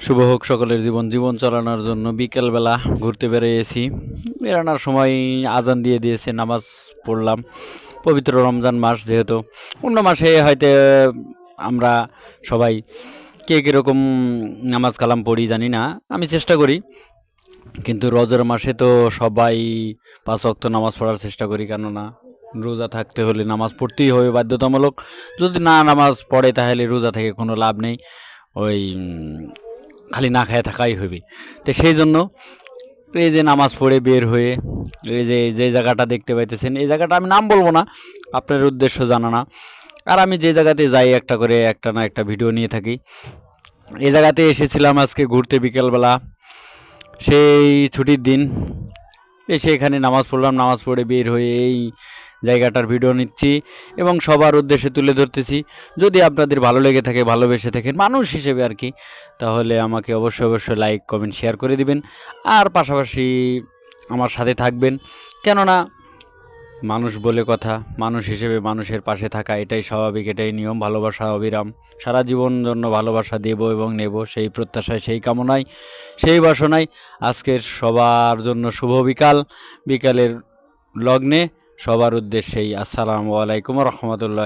শুভ হোক সকলের জীবন জীবন চালানোর জন্য বিকেলবেলা ঘুরতে বেরিয়েছি। বেরানোর সময় আজান দিয়ে দিয়েছে, নামাজ পড়লাম। পবিত্র রমজান মাস যেহেতু, অন্য মাসে হয়তো আমরা সবাই কে কীরকম নামাজ কালাম পড়ি জানি না, আমি চেষ্টা করি। কিন্তু রোজার মাসে তো সবাই 5 ওয়াক্ত নামাজ পড়ার চেষ্টা করি, কেননা রোজা থাকতে হলে নামাজ পড়তেই হবে বাধ্যতামূলক। যদি না নামাজ পড়ে তাহলে রোজা থেকে কোনো লাভ নেই, ওই খালি না খায় থাকাই হবে। তো সেই জন্য এই যে নামাজ পড়ে বের হয়ে এই যে যে জায়গাটা দেখতে পাইতেছেন, এই জায়গাটা আমি নাম বলবো না, আপনার উদ্দেশ্য জানা না। আর আমি যে জায়গাতে যাই একটা করে একটা না একটা ভিডিও নিয়ে থাকি। এই জায়গাতে এসেছিলাম আজকে ঘুরতে বিকেলবেলা, সেই ছুটির দিন। এসে এখানে নামাজ পড়লাম, নামাজ পড়ে বের হয়ে এই জায়গাটার ভিডিও নিচ্ছি এবং সবার উদ্দেশ্যে তুলে ধরতেছি। যদি আপনাদের ভালো লেগে থাকে, ভালোবেসে থাকেন মানুষ হিসেবে আর কি, তাহলে আমাকে অবশ্যই অবশ্যই লাইক কমেন্ট শেয়ার করে দিবেন। আর পাশাপাশি আমার সাথে থাকবেন, কেননা মানুষ বলে কথা, মানুষ হিসেবে মানুষের পাশে থাকা এটাই স্বাভাবিক, এটাই নিয়ম। ভালোবাসা অবিরাম, সারা জীবন জন্য ভালোবাসা দেব এবং নেব, সেই প্রত্যাশায়, সেই কামনায়, সেই বাসনায় আজকের সবার জন্য শুভ বিকাল। বিকালের লগ্নে সবার উদ্দেশ্যেই আসসালামু আলাইকুম রহমতুল্লাহ।